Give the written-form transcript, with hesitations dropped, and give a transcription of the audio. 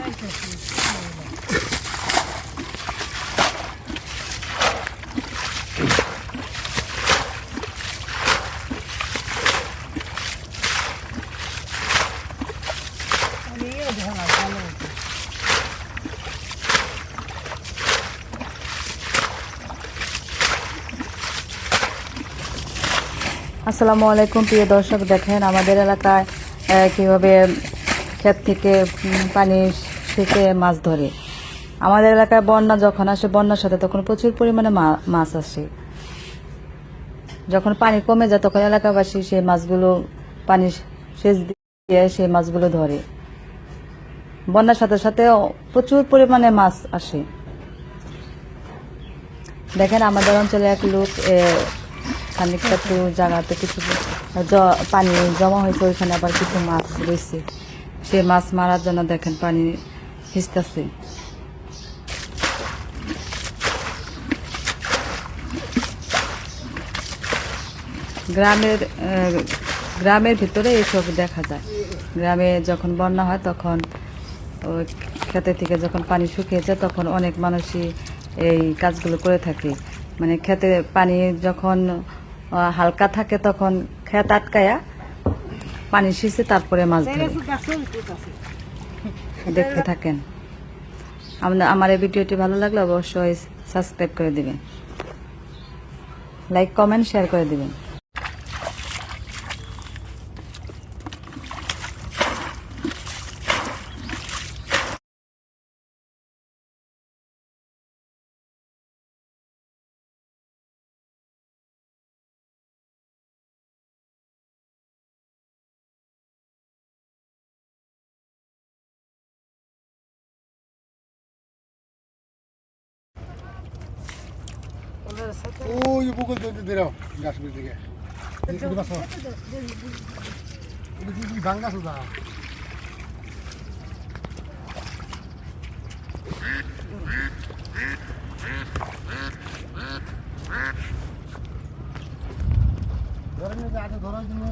আসসালামু আলাইকুম প্রিয় দর্শক, দেখেন আমাদের এলাকায় কিভাবে ক্ষেত থেকে পানি সেচে মাছ ধরে। আমাদের এলাকায় বন্যা যখন আসে, বন্যার সাথে তখন প্রচুর পরিমাণে মাছ আসে। যখন পানি কমে যায় তখন এলাকাবাসী সেই মাছগুলো পানি সেচ দিয়ে সেই মাছগুলো ধরে। বন্যার সাথে সাথে প্রচুর পরিমাণে মাছ আসে। দেখেন আমাদের অঞ্চলে এক লোক খানিকটা একটু জায়গাতে কিছু পানি জমা হয়েছে, ওইখানে আবার কিছু মাছ রয়েছে। সে মাছ মারার জন্য দেখেন পানি ভিজতেছে। গ্রামের ভিতরে এসব দেখা যায়। গ্রামে যখন বন্যা হয় তখন ওই ক্ষেতের থেকে যখন পানি শুকিয়ে যায় তখন অনেক মানুষই এই কাজগুলো করে থাকে। মানে ক্ষেতে পানি যখন হালকা থাকে তখন ক্ষেত আটকায়া পানি সেচে তারপরে মাছ ধরে। দেখতে থাকেন। আমার এই ভিডিওটি ভালো লাগলে অবশ্যই সাবস্ক্রাইব করে দিবেন, লাইক কমেন্ট শেয়ার করে দিবেন। ওই বুকুল যদি দিরাও গাছ দিকে গান গাছ দা ধরেন ধরার জন্য